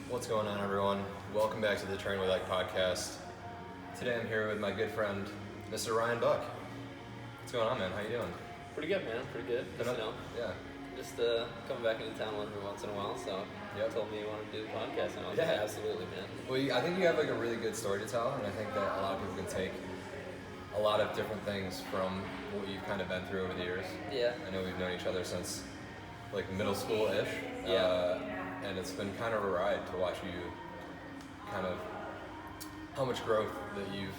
What's going on, everyone? Welcome back to the Train We Like podcast. Today I'm here with my good friend, Mr. Ryan Buck. What's going on, man? How you doing? Pretty good, man. Pretty good. Just, Yeah. just coming back into town every once in a while. So you told me you wanted to do the podcast, and I was like, Yeah. absolutely, man. Well, I think you have like a really good story to tell, and I think that a lot of people can take a lot of different things from what you've kind of been through over the years. Yeah. I know we've known each other since like middle school-ish. Yeah. And it's been kind of a ride to watch you kind of how much growth that you've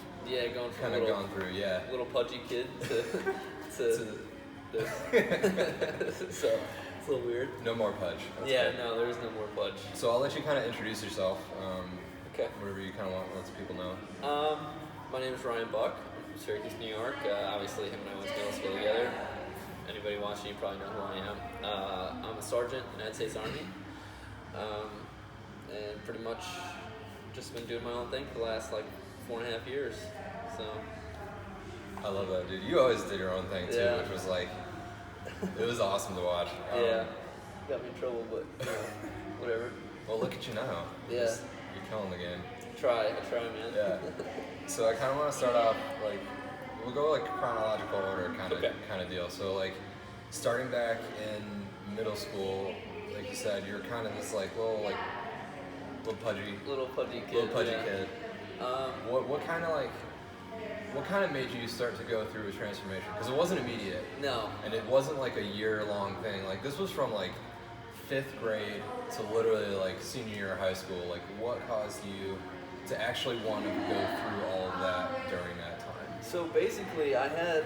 Going from kind of gone through. Yeah. little pudgy kid to this. So it's a little weird. No more pudge. That's Yeah, good. no, there is no more pudge. So I'll let you kind of introduce yourself. Okay. Whatever you kind of want, let some people know. My name is Ryan Buck. I'm from Syracuse, New York. Obviously, him and I went to middle school together. Anybody watching, you probably know who I am. I'm a sergeant in the United States Army. And pretty much just been doing my own thing for the last 4.5 years. So I love that, dude. You always did your own thing too, Yeah. which was like, it was awesome to watch. yeah, got me in trouble, but whatever. Well, look at you now. Yeah. You're killing the game. I try, man. Yeah. So I kind of want to start off we'll go chronological order kind of deal. So starting back in middle school, like you said, you're kind of this little pudgy Little pudgy kid. kid. What kind of made you start to go through a transformation? Because it wasn't immediate, No. and it wasn't like a year-long thing. Like this was from 5th grade to literally senior year of high school. Like what caused you to actually want to go through all of that during that time? So basically, I had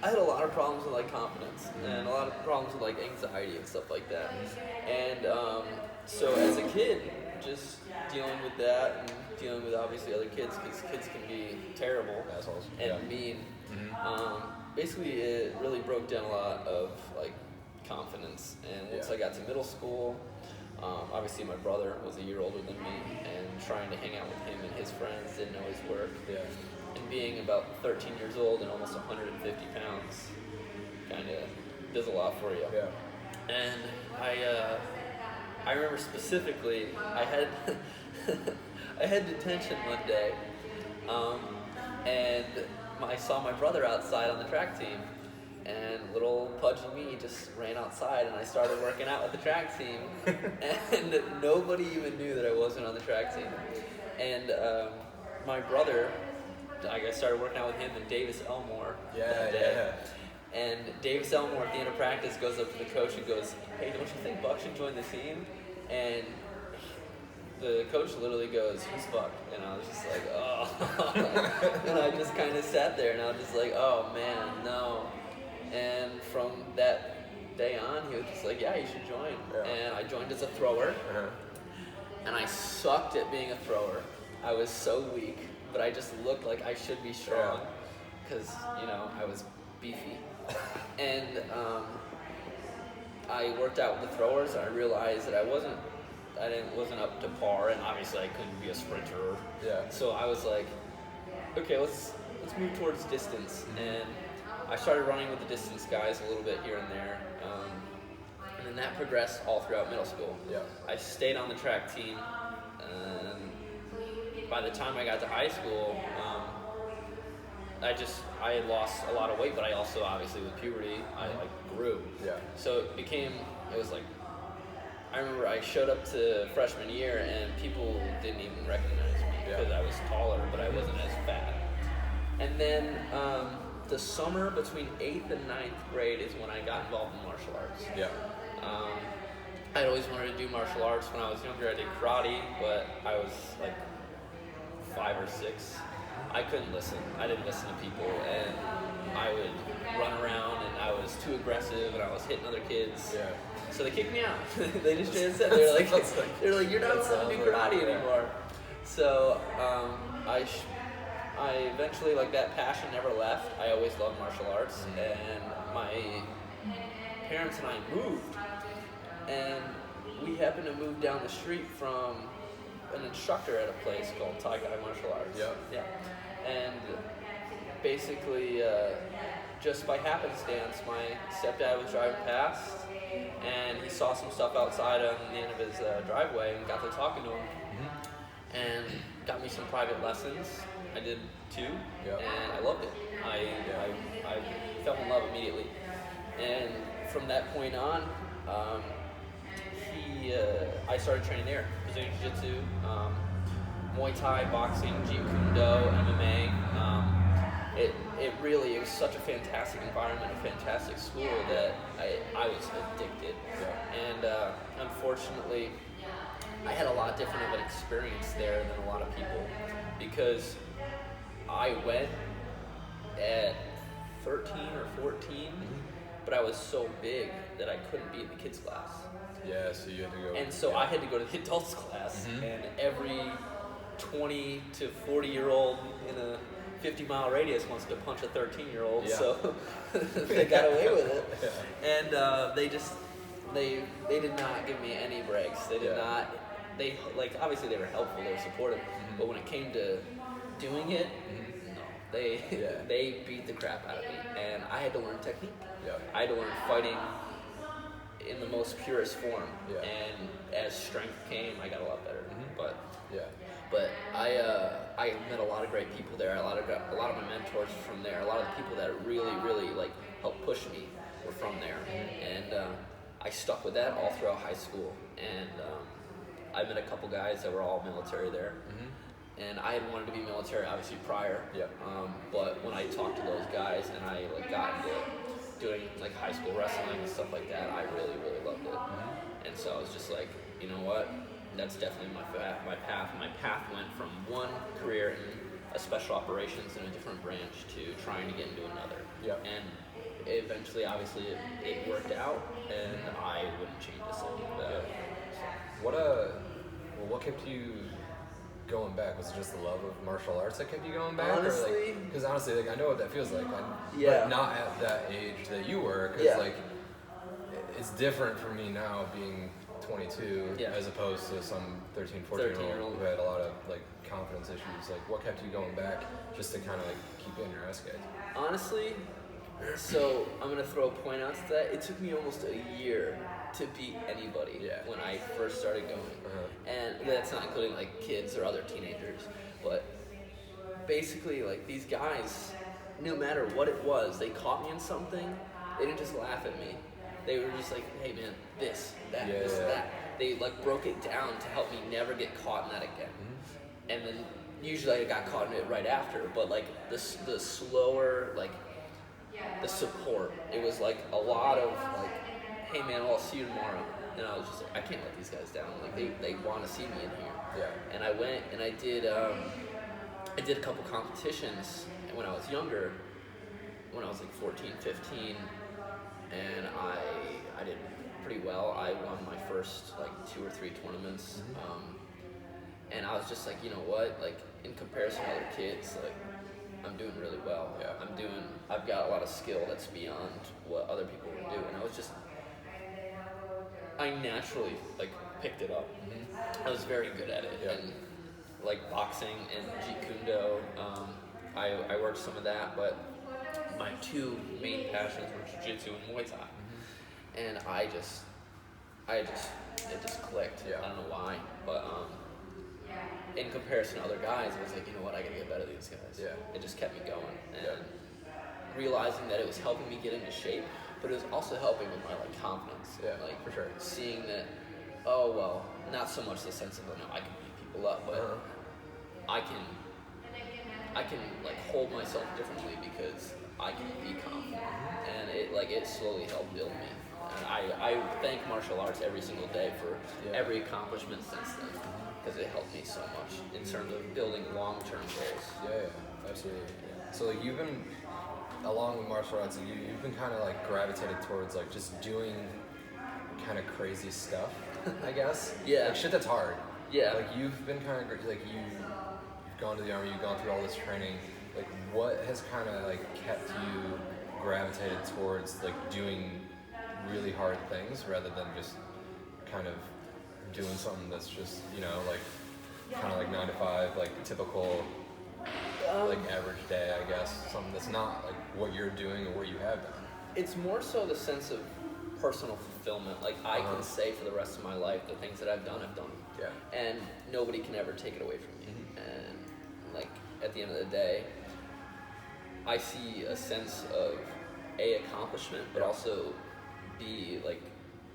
a lot of problems with confidence and a lot of problems with anxiety and stuff like that. And so as a kid, just dealing with that and dealing with obviously other kids, because kids can be terrible Assholes. and Yeah. mean. Basically, it really broke down a lot of confidence. And once Yeah. I got to middle school, obviously my brother was a year older than me, and trying to hang out with him and his friends, didn't know his work. Yeah. And being about 13 years old and almost 150 pounds kind of does a lot for you. Yeah. And I remember specifically, I had I had detention one day, and I saw my brother outside on the track team, and little pudgy me just ran outside, and I started working out with the track team, and nobody even knew that I wasn't on the track team. And my brother, I started working out with him and Davis Elmore that day. And Davis Elmore at the end of practice goes up to the coach and goes, "Hey, don't you think Buck should join the team?" And the coach literally goes, "Who's Buck?" And I was just like, "Oh." And I just kind of sat there and I was just like, "Oh man, no." And from that day on, he was just like, "Yeah, you should join." Yeah. And I joined as a thrower. Uh-huh. And I sucked at being a thrower. I was so weak, but I just looked like I should be strong because, I was beefy. And I worked out with the throwers, and I realized that I wasn't up to par, and obviously I couldn't be a sprinter. Yeah. So I was like, okay, let's move towards distance. And I started running with the distance guys a little bit here and there. And then that progressed all throughout middle school. Yeah. I stayed on the track team. By the time I got to high school, I had lost a lot of weight, but I also, obviously, with puberty, I grew. Yeah. So I remember I showed up to freshman year and people didn't even recognize me because I was taller, but I wasn't as fat. And then the summer between 8th and 9th grade is when I got involved in martial arts. Yeah. I'd always wanted to do martial arts. When I was younger, I did karate, but I was 5 or 6. I couldn't listen. I didn't listen to people, and I would run around, and I was too aggressive, and I was hitting other kids. Yeah. So they kicked me out. They just straight said, they're like, "You're not allowed to do karate anymore." So I eventually, that passion never left. I always loved martial arts, and my parents and I moved, and we happened to move down the street from an instructor at a place called Thai Guy Martial Arts. Yeah. And basically, just by happenstance, my stepdad was driving past, and he saw some stuff outside on the end of his driveway and got to talking to him, and got me some private lessons. I did 2, and I loved it. I fell in love immediately, and from that point on, I started training there. Brazilian Jiu-Jitsu, Muay Thai, boxing, Jeet Kune Do, MMA. It really was such a fantastic environment, a fantastic school that I was addicted. And unfortunately, I had a lot different of an experience there than a lot of people, because I went at 13 or 14, but I was so big that I couldn't be in the kids class. Yeah, so you had to go. And so I had to go to the adults class, and every 20 to 40-year-old in a 50-mile radius wants to punch a 13-year-old, so they got away with it. And they did not give me any breaks. They did not. They, like, obviously they were helpful, they were supportive, but when it came to doing it, no, they beat the crap out of me, and I had to learn technique. I had to learn fighting in the most purest form, and as strength came, I got a lot better. But I met a lot of great people there. A lot of my mentors from there. A lot of the people that really like helped push me were from there, and I stuck with that all throughout high school. And I met a couple guys that were all military there, and I had wanted to be military obviously prior. But when I talked to those guys and I got into doing like high school wrestling and stuff like that, I really loved it. And so I was just like, you know what? That's definitely my path. My path went from one career in a special operations in a different branch to trying to get into another. And eventually, obviously, it worked out, and I wouldn't change a second. What kept you going back? Was it just the love of martial arts that kept you going back? Honestly, because honestly, like, I know what that feels like. But not at that age that you were, because like it's different for me now being 22 as opposed to some 13, 14-year-old who had a lot of like confidence issues. Like, what kept you going back just to kind of like keep getting your ass kicked? Honestly, so I'm gonna throw a point out to that. It took me almost a year to beat anybody when I first started going, and that's not including like kids or other teenagers. But basically, like, these guys, no matter what it was, they caught me in something. They didn't just laugh at me. They were just like, hey man, this, that, this, that. They like broke it down to help me never get caught in that again. And then usually I got caught in it right after, but like the slower, like the support, it was like a lot of like, hey man, well, I'll see you tomorrow. And I was just like, I can't let these guys down. Like they want to see me in here. And I went and I did a couple competitions when I was younger, when I was like 14, 15. And I did pretty well. I won my first like 2 or 3 tournaments, and I was just like, you know what? Like, in comparison to other kids, like, I'm doing really well. I've got a lot of skill that's beyond what other people would do, and I naturally like picked it up. I was very good at it, and like boxing and Jeet Kune Do, I worked some of that, but my 2 main passions were Jiu-Jitsu and Muay Thai, and it just clicked. I don't know why, but in comparison to other guys, I was like, you know what, I gotta get better than these guys. It just kept me going, and realizing that it was helping me get into shape, but it was also helping with my like confidence. Like, for sure, seeing that, oh well, not so much the sense of, oh, no, I can beat people up, but I can like hold myself differently because I can be confident, and it slowly helped build me. And I thank martial arts every single day for every accomplishment since then, because it helped me so much in terms of building long-term goals. Absolutely. So like, you've been, along with martial arts, you've been kind of like gravitated towards like just doing kind of crazy stuff, I guess. Like shit that's hard. Like, you've been kind of like, you've gone to the Army, you've gone through all this training. Like, what has kind of like kept you gravitated towards like doing really hard things rather than just kind of doing something that's just, you know, like kind of like 9 to 5, like typical like average day, I guess, something that's not like what you're doing or what you have done? It's more so the sense of personal fulfillment. Like I can say for the rest of my life the things that I've done. Yeah. And nobody can ever take it away from me. And like at the end of the day, I see a sense of accomplishment, but also B, like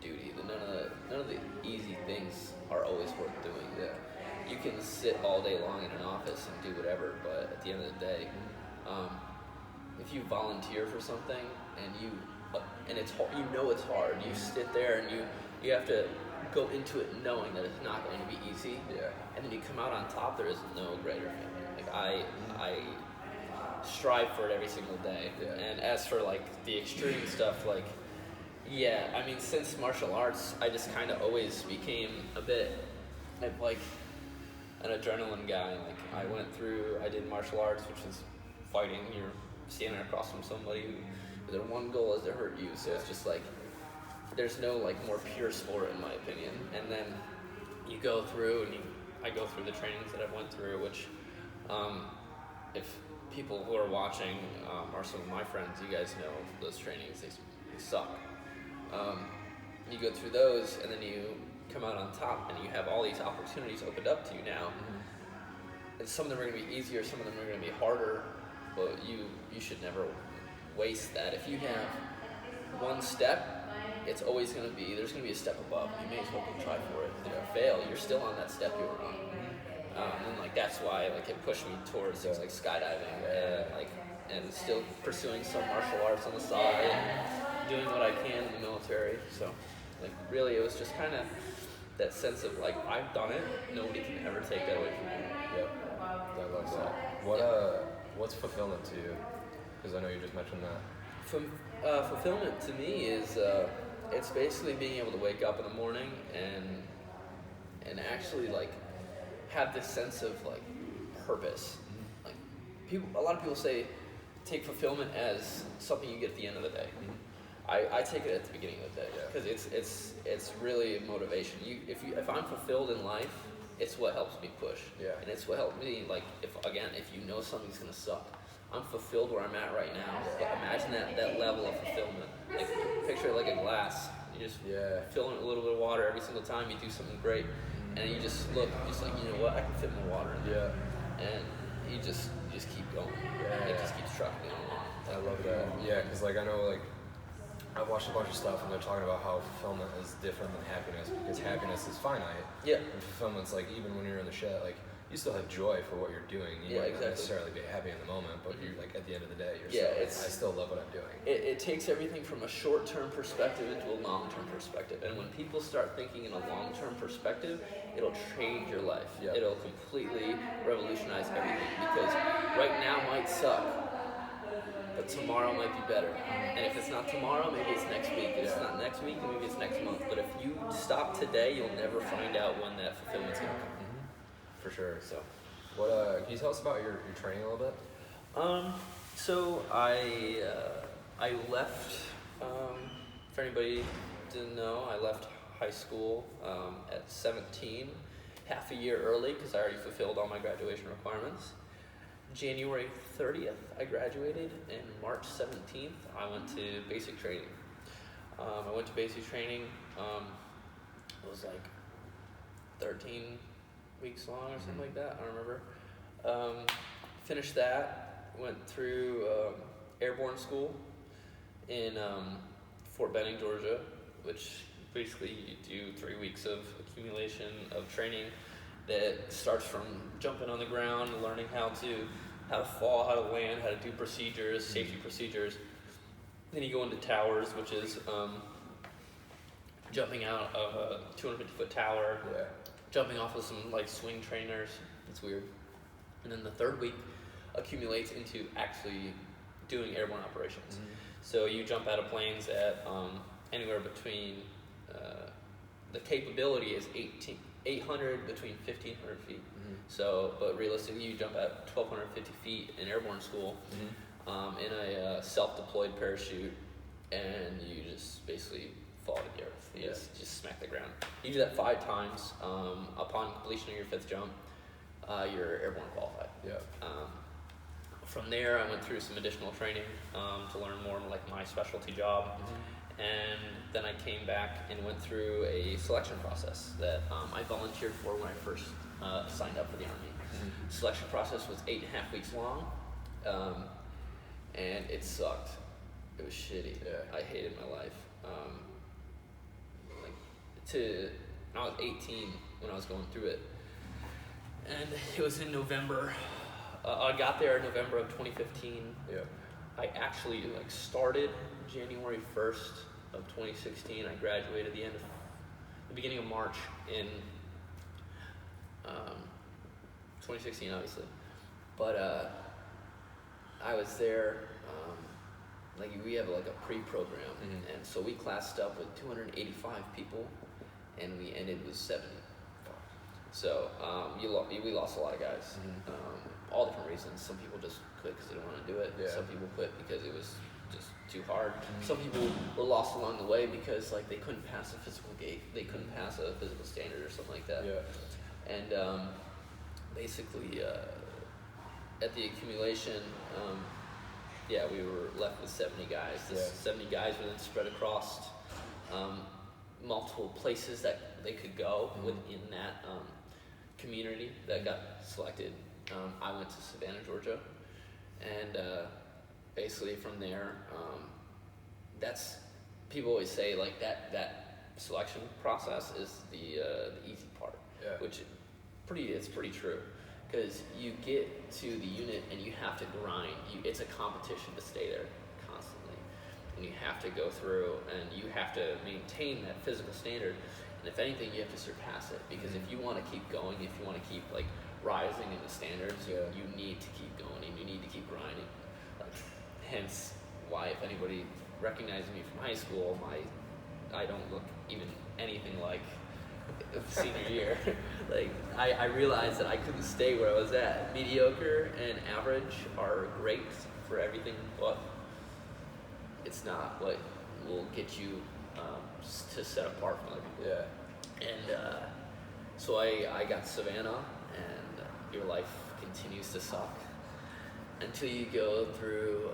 duty. None of the easy things are always worth doing. Yeah. You can sit all day long in an office and do whatever, but at the end of the day, if you volunteer for something and it's hard, it's hard. You sit there and you have to go into it knowing that it's not going to be easy. Yeah. And then you come out on top. There is no greater feeling. Like I strive for it every single day. Yeah. And as for like the extreme stuff, like I mean, since martial arts, I just kind of always became a bit of like an adrenaline guy. Like I did martial arts, which is fighting. You're standing across from somebody who their one goal is to hurt you. So it's just like there's no like more pure sport in my opinion. And then you go through and I go through the trainings that I've went through, which if people who are watching are some of my friends, you guys know those trainings, they suck. You go through those and then you come out on top and you have all these opportunities opened up to you now. And some of them are going to be easier, some of them are going to be harder, but you should never waste that. If you have one step, it's always going to be, there's going to be a step above. You may as well go try for it. If you fail, you're still on that step you were on. And like that's why like it pushed me towards things like skydiving and still pursuing some martial arts on the side and doing what I can in the military. So like really it was just kind of that sense of like I've done it, nobody can ever take that away from me. Yep. I love that. What's fulfillment to you? Because I know you just mentioned that. Fulfillment to me is it's basically being able to wake up in the morning and actually like have this sense of like purpose. Like a lot of people say take fulfillment as something you get at the end of the day. I take it at the beginning of the day because it's really motivation. If I'm fulfilled in life, it's what helps me push. Yeah. And it's what helps me like if you know something's gonna suck. I'm fulfilled where I'm at right now. But imagine that level of fulfillment. Like picture it like a glass. You just fill it with a little bit of water every single time you do something great. And you just look, just like, you know what, I can fit more water in there. Yeah. And you just keep going. Yeah. It just keeps trucking along. I love that. Yeah, because like I know like I've watched a bunch of stuff and they're talking about how fulfillment is different than happiness because happiness is finite. Yeah. And fulfillment's like even when you're in the shed, like you still have joy for what you're doing. You might not necessarily be happy in the moment, but you're like at the end of the day, you're still like, I still love what I'm doing. It takes everything from a short-term perspective into a long-term perspective. And when people start thinking in a long-term perspective, it'll change your life. Yep. It'll completely revolutionize everything because right now might suck, but tomorrow might be better. And if it's not tomorrow, maybe it's next week. If it's not next week, maybe it's next month. But if you stop today, you'll never find out when that fulfillment's going to come. For sure. So, what can you tell us about your training a little bit? So I left. For anybody who didn't know, I left high school at 17, half a year early because I already fulfilled all my graduation requirements. January 30th, I graduated, and March 17th, I went to basic training. I went to basic training. It was like 13 weeks long or something like that. I don't remember. Finished that. Went through airborne school in Fort Benning, Georgia, which basically you do 3 weeks of accumulation of training that starts from jumping on the ground, learning how to fall, how to land, how to do procedures, safety procedures. Then you go into towers, which is jumping out of a 250-foot tower. Yeah. Jumping off of some like swing trainers. It's weird. And then the third week accumulates into actually doing airborne operations. So you jump out of planes at anywhere between the capability is 800 between 1,500 feet. So, but realistically, you jump at 1,250 feet in airborne school in a self-deployed parachute, and you just basically fall to the earth. You just smack the ground. You do that 5 times. Upon completion of your 5th jump, you're airborne qualified. Yeah. From there, I went through some additional training to learn more like my specialty job, and then I came back and went through a selection process that I volunteered for when I first signed up for the Army. Mm-hmm. Selection process was 8.5 weeks long, and it sucked. It was shitty. Yeah. I hated my life. I was 18 when I was going through it, and it was in November. I got there in November of 2015. Yeah. I actually started January 1st of 2016. I graduated the beginning of March in 2016, obviously. But I was there. We have a pre-program, Mm-hmm. and so we classed up with 285 people, and we ended with 70. So we lost a lot of guys. Mm-hmm. All different reasons. Some people just quit because they didn't want to do it. Yeah. Some people quit because it was just too hard. Mm-hmm. Some people were lost along the way because they couldn't pass a physical gate. They couldn't pass a physical standard or something like that. Yeah. And basically, at the accumulation, we were left with 70 guys. This 70 guys were then spread across multiple places that they could go within that community that got selected. I went to Savannah, Georgia, and basically from there, people always say that selection process is the easy part, which it's pretty true, because you get to the unit and you have to grind. It's a competition to stay there constantly, and you have to go through and you have to maintain that physical standard. And if anything, you have to surpass it, because if you want to keep going, if you want to keep rising in the standards, you need to keep going and you need to keep grinding. Hence why, if anybody recognizes me from high school, I don't look even anything like senior year. I realized that I couldn't stay where I was at. Mediocre and average are great for everything, but it's not what will get you to set apart from other people. Yeah. And so I got Savannah, and your life continues to suck until you go through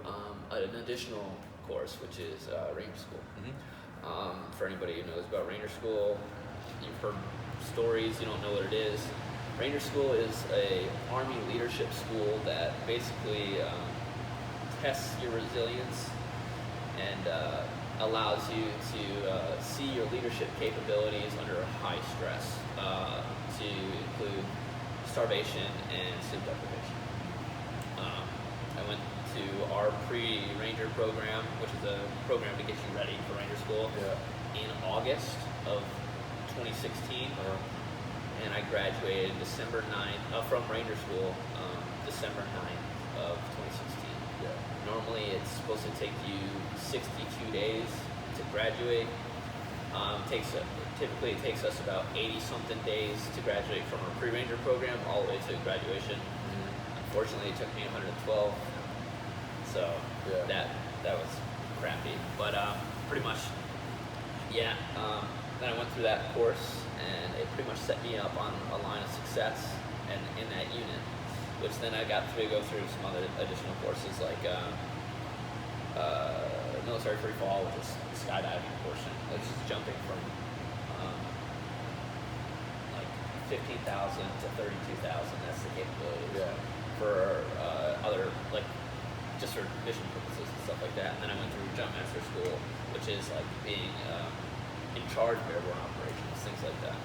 an additional course, which is Ranger School. Mm-hmm. For anybody who knows about Ranger School, you've heard stories, you don't know what it is. Ranger School is a Army leadership school that basically tests your resilience and allows you to see your leadership capabilities under high stress, to include starvation and sleep deprivation. I went to our pre-Ranger program, which is a program to get you ready for Ranger School, in August of 2016, and I graduated December 9th from Ranger School, December 9th of 2016. Yeah. Normally it's supposed to take you 62 days to graduate. Typically it takes us about 80-something days to graduate from our pre-Ranger program all the way to graduation. Unfortunately, it took me 112, so that was crappy. But pretty much, then I went through that course, and it pretty much set me up on a line of success and in that unit, which then I got to go through some other additional courses like military free fall, which is the skydiving portion, like just jumping from 15,000 to 32,000. That's the capability. Yeah. For other, just for mission purposes and stuff like that. And then I went through Jump Master School, which is being in charge of airborne operations, things like that.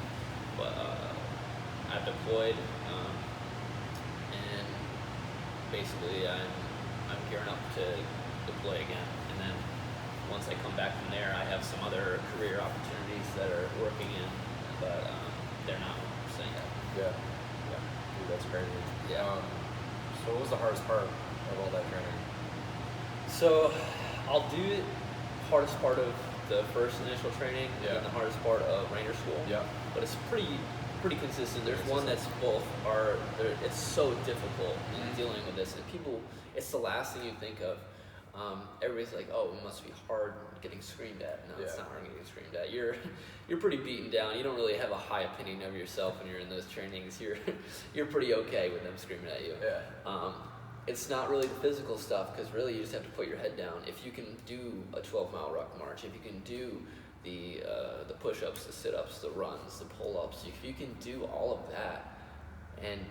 But I've deployed, and basically I'm gearing up to deploy again. And then once I come back from there, I have some other career opportunities that are working in, but they're not saying that. Yeah. Dude, that's crazy. Yeah. So what was the hardest part of all that training? So I'll do the hardest part of the first initial training and the hardest part of Ranger School. Yeah. But it's pretty consistent. There's one that's both it's so difficult in dealing with this, and it's the last thing you think of. Everybody's like, oh, it must be hard getting screamed at. No, it's not hard getting screamed at. You're pretty beaten down. You don't really have a high opinion of yourself when you're in those trainings. You're pretty okay with them screaming at you. Yeah. it's not really the physical stuff, because really you just have to put your head down. If you can do a 12-mile ruck march, if you can do the push-ups, the sit-ups, the runs, the pull-ups, if you can do all of that and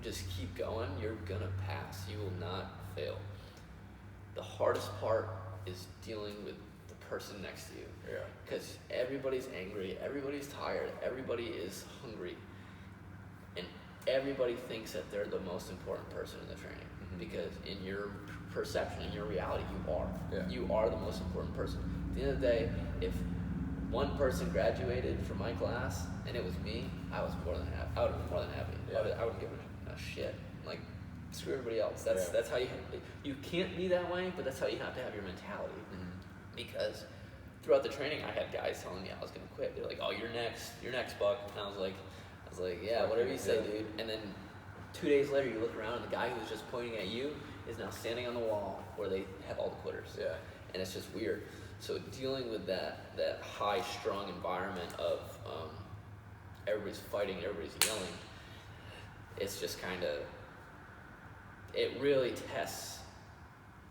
just keep going, you're gonna pass. You will not fail. The hardest part is dealing with the person next to you. Yeah. Because everybody's angry, everybody's tired, everybody is hungry, and everybody thinks that they're the most important person in the training. Because in your perception, in your reality, you are. Yeah. You are the most important person. At the end of the day, if one person graduated from my class and it was me, I was more than happy. I would have been more than happy. Yeah. I wouldn't give a shit. Like, screw everybody else. That's how you can't be that way, but that's how you have to have your mentality. Because throughout the training, I had guys telling me I was gonna quit. They're like, "Oh, you're next, Buck." And I was like, "Yeah, whatever you say, dude." And then 2 days later, you look around and the guy who was just pointing at you is now standing on the wall where they have all the quitters. Yeah. And it's just weird. So dealing with that high strung environment of everybody's fighting, everybody's yelling, it's just kind of, it really tests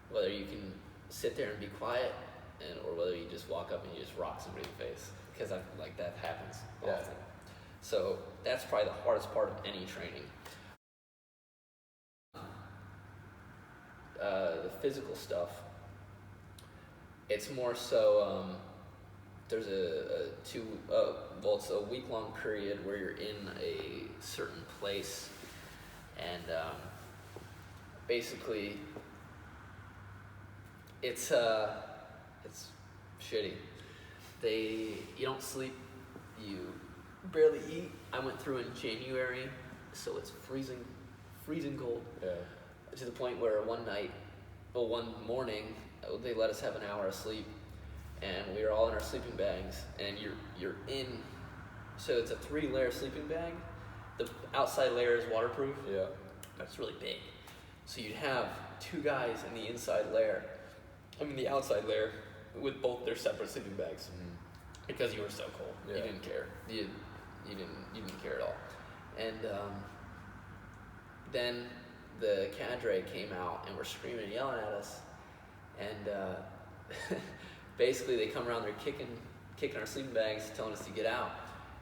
whether you can sit there and be quiet, or whether you just walk up and you just rock somebody in the face, because like that happens often. So that's probably the hardest part of any training. The physical stuff, it's more so, there's it's a week-long period where you're in a certain place, and basically it's shitty. You don't sleep, you barely eat. I went through in January, so it's freezing cold. Yeah. To the point where one morning, they let us have an hour of sleep, and we were all in our sleeping bags, and you're in, so it's a 3-layer sleeping bag. The outside layer is waterproof. Yeah. That's really big. So you'd have 2 guys in the the outside layer, with both their separate sleeping bags, because you were so cold. Yeah. You didn't care. You didn't care at all. And then the cadre came out and were screaming and yelling at us, and basically they come around, they're kicking our sleeping bags, telling us to get out,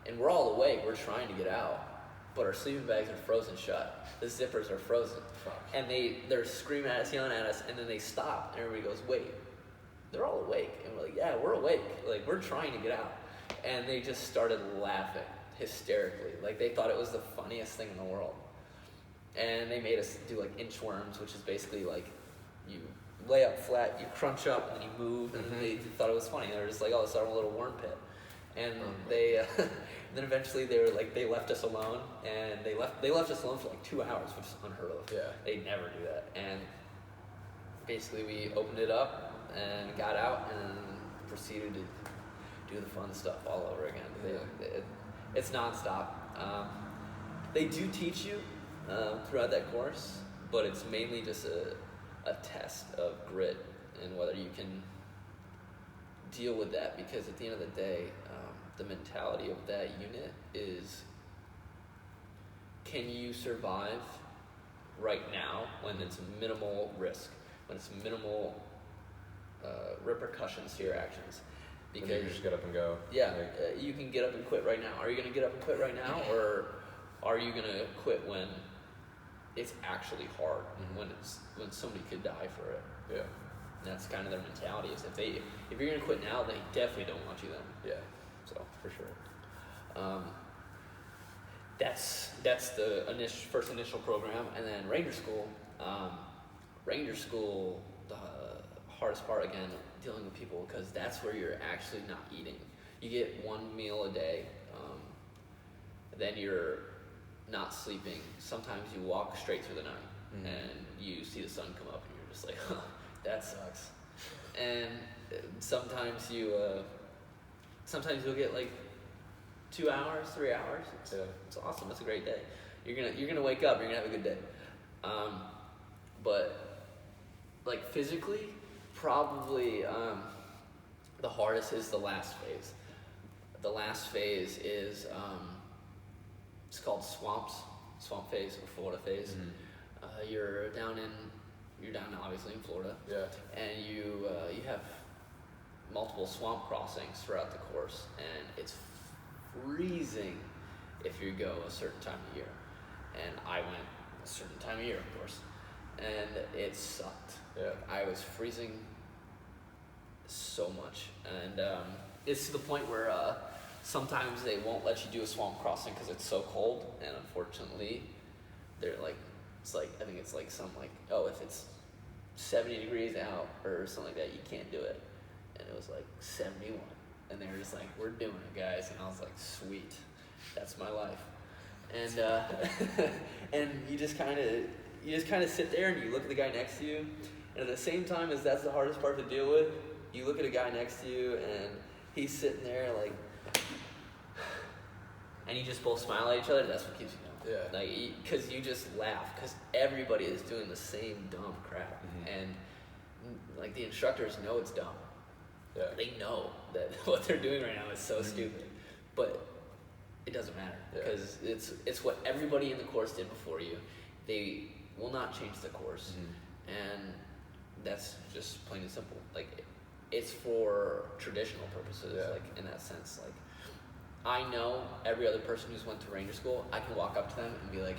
and we're all awake, we're trying to get out, but our sleeping bags are frozen shut, the zippers are frozen. Fuck. And they're screaming at us, yelling at us, and then they stop, and everybody goes, "Wait, they're all awake?" And we're like, "Yeah, we're awake, like we're trying to get out." And they just started laughing hysterically, like they thought it was the funniest thing in the world. And they made us do like inchworms, which is basically like you lay up flat, you crunch up, and then you move, and they thought it was funny. They were just like, "Oh, it's our little worm pit." And they then eventually they left us alone, and they left us alone for like 2 hours, which is unheard of. Yeah. They never do that. And basically we opened it up and got out and proceeded to do the fun stuff all over again. It's nonstop. They do teach you throughout that course, but it's mainly just a test of grit and whether you can deal with that, because at the end of the day, the mentality of that unit is, can you survive right now when it's minimal risk, when it's minimal repercussions to your actions? Because you just get up and go. Yeah, you can get up and quit right now. Are you going to get up and quit right now, or are you going to quit when it's actually hard, when somebody could die for it? Yeah. And that's kind of their mentality, is if you're going to quit now, they definitely don't want you then. Yeah. So For sure. That's the first initial program, and then Ranger School. Ranger School, the hardest part again, dealing with people, because that's where you're actually not eating. You get 1 meal a day, then you're not sleeping. Sometimes you walk straight through the night, and you see the sun come up, and you're just like, "Huh, that sucks." And sometimes you'll get like 2 hours, 3 hours. It's awesome. It's a great day. You're gonna wake up. You're gonna have a good day. But like physically, probably the hardest is the last phase. The last phase is it's called swamp phase or Florida phase. you're down obviously in Florida, Yeah. and you have multiple swamp crossings throughout the course, and it's freezing if you go a certain time of year. And I went a certain time of year, of course, and it sucked. Yeah. I was freezing so much, and it's to the point where sometimes they won't let you do a swamp crossing because it's so cold, and unfortunately, they're like, I think it's like if it's 70 degrees out or something like that, you can't do it. And it was like 71, and they were just like, we're doing it, guys. And I was like, sweet, that's my life. And and you just kind of sit there and you look at the guy next to you, and at the same time as that's the hardest part to deal with, you look at a guy next to you and he's sitting there like, and you just both smile at each other. That's what keeps you going. Yeah. Like, because you just laugh, because everybody is doing the same dumb crap, and like the instructors know it's dumb. Yeah. They know that what they're doing right now is so stupid, but it doesn't matter because it's what everybody in the course did before you. They will not change the course, and that's just plain and simple. Like, it's for traditional purposes, like in that sense. Like, I know every other person who's went to Ranger School, I can walk up to them and be like,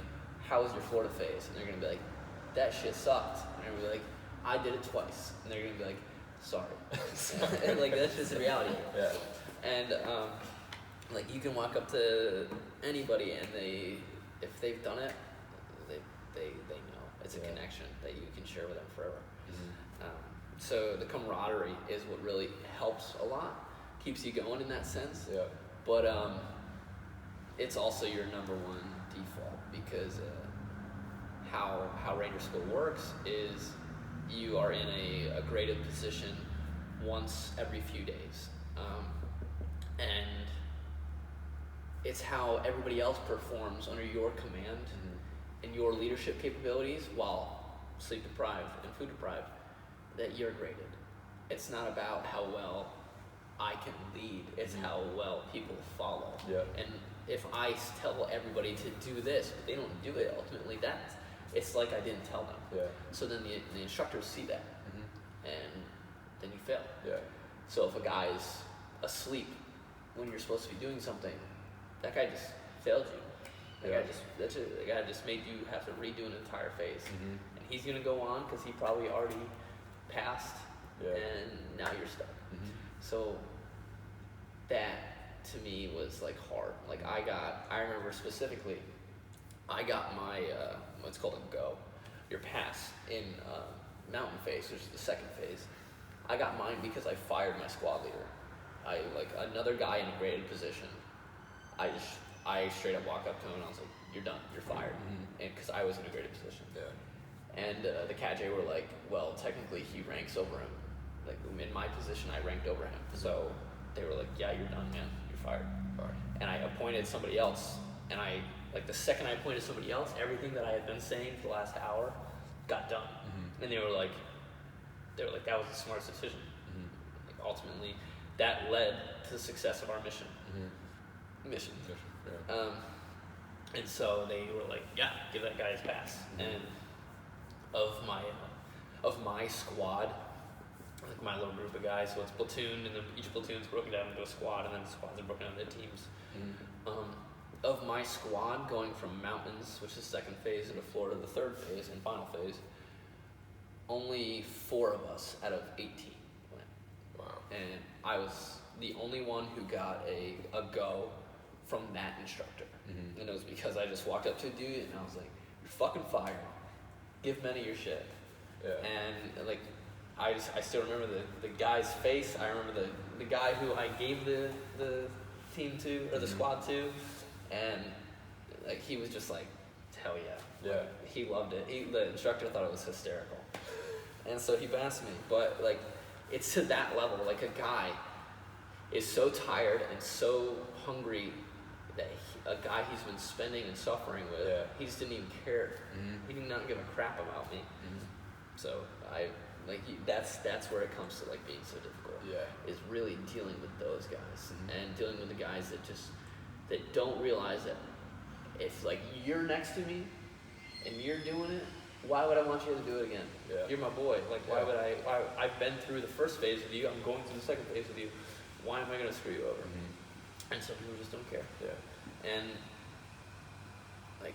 how was your Florida phase? And they're going to be like, that shit sucked. And they're going to be like, I did it twice. And they're going to be like, sorry. And like, that's just the reality. Yeah. And like, you can walk up to anybody and if they've done it, they know. It's a connection that you can share with them forever. So the camaraderie is what really helps a lot, keeps you going in that sense. Yeah. But it's also your number one default, because how Ranger School works is you are in a graded position once every few days, and it's how everybody else performs under your command and your leadership capabilities while sleep deprived and food deprived, that you're graded. It's not about how well I can lead, it's how well people follow. Yeah. And if I tell everybody to do this, but they don't do it, ultimately it's like I didn't tell them. Yeah. So then the instructors see that, and then you fail. Yeah. So if a guy's asleep when you're supposed to be doing something, that guy just failed you. The guy just made you have to redo an entire phase. And he's gonna go on because he probably already passed, and now you're stuck. So that to me was like hard. Like, I remember specifically, I got my what's called a go, your pass in mountain phase, which is the second phase. I got mine because I fired my squad leader. Another guy in a graded position, I straight up walked up to him and I was like, you're done, you're fired. And because I was in a graded position. And the CAJ were like, well, technically he ranks over him. Like, in my position, I ranked over him. So they were like, yeah, you're done, man, you're fired. And I appointed somebody else, and the second I appointed somebody else, everything that I had been saying for the last hour got done. And they were like, that was the smartest decision. Like, ultimately, that led to the success of our mission. Yeah. And so they were like, yeah, give that guy his pass. And of my squad, like my little group of guys, so it's platoon, and then each platoon's broken down into a squad, and then the squads are broken down into teams. Of my squad going from mountains, which is second phase, into Florida, the third phase and final phase, only 4 of us out of 18 went. Wow. And I was the only one who got a go from that instructor. And it was because I just walked up to a dude and I was like, you're fucking fired. Give Manny your shit. And like, I still remember the guy's face. I remember the guy who I gave the team to, or the squad to, and like, he was just like, hell yeah. Yeah. He loved it. The instructor thought it was hysterical. And so he passed me. But like, it's to that level. Like, a guy is so tired and so hungry that a guy he's been spending and suffering with, he just didn't even care. He did not give a crap about me. So that's where it comes to like being so difficult. Is really dealing with those guys and dealing with the guys that don't realize that if like you're next to me and you're doing it why would I want you to do it again? Yeah. You're my boy. Like, why Yeah. would I? I've been through the first phase with you. I'm going through the second phase with you. Why am I going to screw you over? Mm-hmm. And some people just don't care. Yeah. And like,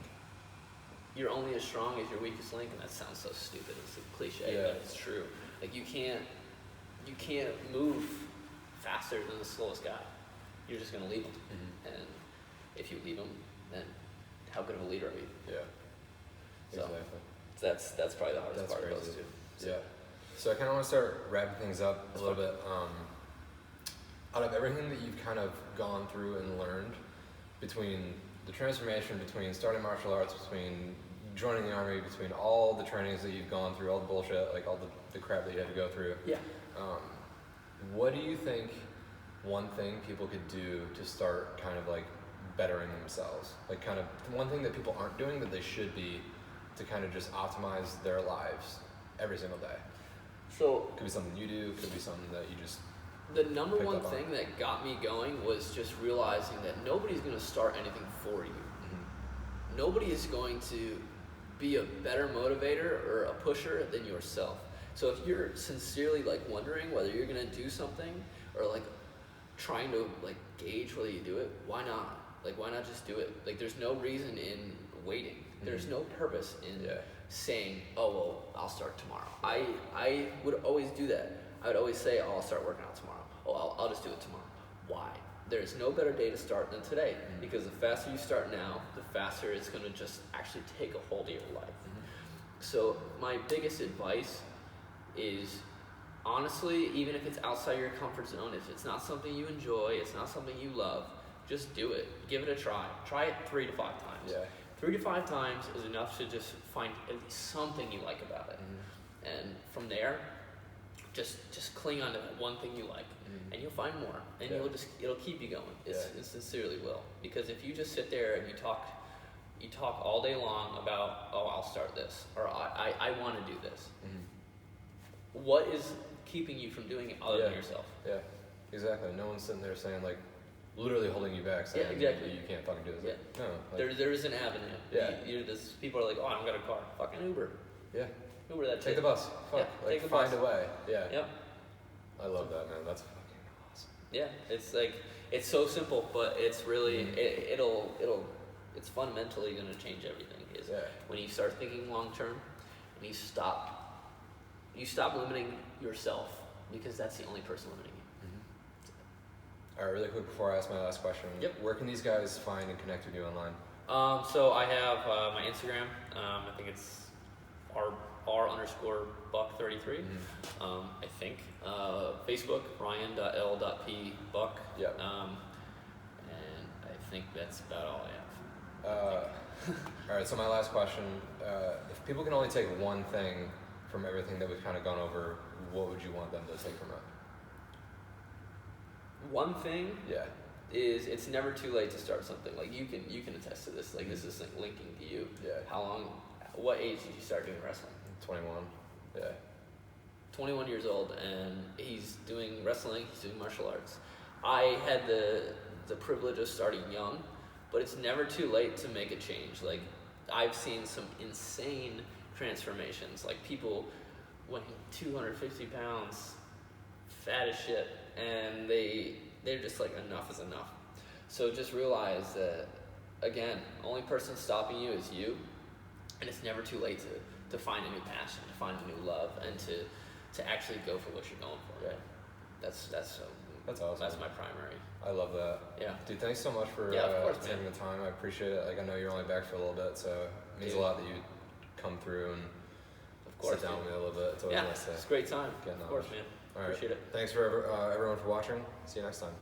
you're only as strong as your weakest link, and that sounds so stupid. It's a cliche, Yeah. but it's true. Like, you can't move faster than the slowest guy. You're just going to leave him. Mm-hmm. And if you leave him, then how good of a leader are you? Yeah. So, Exactly. That's probably the hardest That's part of crazy. those two. So, Yeah. So I kind of want to start wrapping things up a little bit. Out of everything that you've kind of gone through and learned, between the transformation, between starting martial arts, between joining the army, between all the trainings that you've gone through, all the bullshit, like all the crap that you had to go through. yeah. What do you think one thing people could do to start kind of like bettering themselves? Like kind of one thing that people aren't doing that they should be to kind of just optimize their lives every single day. So Could be something you do, could be something that you just, the number picked one up on. thing that got me going was just realizing that nobody's going to start anything for you. Nobody is going to be a better motivator or a pusher than yourself. So if you're sincerely like wondering whether you're going to do something or like trying to like gauge whether you do it, why not? Like, why not just do it? Like, there's no reason in waiting. There's no purpose in Yeah. saying, oh, well, I'll start tomorrow. I would always do that. I would always say, oh, I'll start working out tomorrow. Oh, I'll just do it tomorrow. Why? There's no better day to start than today, because the faster you start now, the faster it's going to just actually take a hold of your life. So my biggest advice is, honestly, even if it's outside your comfort zone, if it's not something you enjoy, it's not something you love, just do it. Give it a try. Try it 3 to 5 times. Yeah. 3 to 5 times is enough to just find at least something you like about it. And from there, just cling on to that one thing you like, and you'll find more, and Yeah. it'll keep you going. It Yeah. sincerely will. Because if you just sit there and you talk all day long about, oh, I'll start this, or I want to do this. What is keeping you from doing it other than Yeah. yourself? Yeah, exactly. No one's sitting there saying like, literally holding you back, saying exactly. you can't fucking do this. Yeah. No. Like, There is an avenue. Yeah. People are like, oh, I don't got a car. Fucking Uber. yeah. Uber that Take shit. the bus. Fuck. Yeah, like take the find bus. a way. Yeah. Yep. I love that, man. That's fucking awesome. Yeah, it's like, it's so simple, but it's really it's fundamentally going to change everything. Is Yeah. when you start thinking long term, and you stop limiting yourself, because that's the only person limiting you. All right, really quick before I ask my last question. Yep. Where can these guys find and connect with you online? So I have my Instagram. I think it's r_buck33. I think Facebook ryan.l.p_buck. Yep. And I think that's about all I have. All right, so my last question. If people can only take one thing from everything that we've kind of gone over, what would you want them to take from it? One thing Yeah. is, it's never too late to start something. Like, you can attest to this. Like, this is like linking to you. Yeah. What age did you start doing wrestling? 21. Yeah. 21 years old, and he's doing wrestling, he's doing martial arts. I had the privilege of starting young, but it's never too late to make a change. Like, I've seen some insane transformations, like people weighing 250 pounds, fat as shit, and they're just like, enough is enough. So just realize that, again, only person stopping you is you, and it's never too late to find a new passion, to find a new love, and to actually go for what you're going for. Yeah. That's awesome. That's my primary. I love that. Yeah. Dude, thanks so much for Yeah, of course, taking man. the time. I appreciate it. Like, I know you're only back for a little bit, so it means Dude. a lot that you come through and Of course. sit down dude. with me a little bit. It's always Yeah, nice to it's a great time. get Of course, knowledge. man. All right. Appreciate it. Thanks for everyone for watching. See you next time.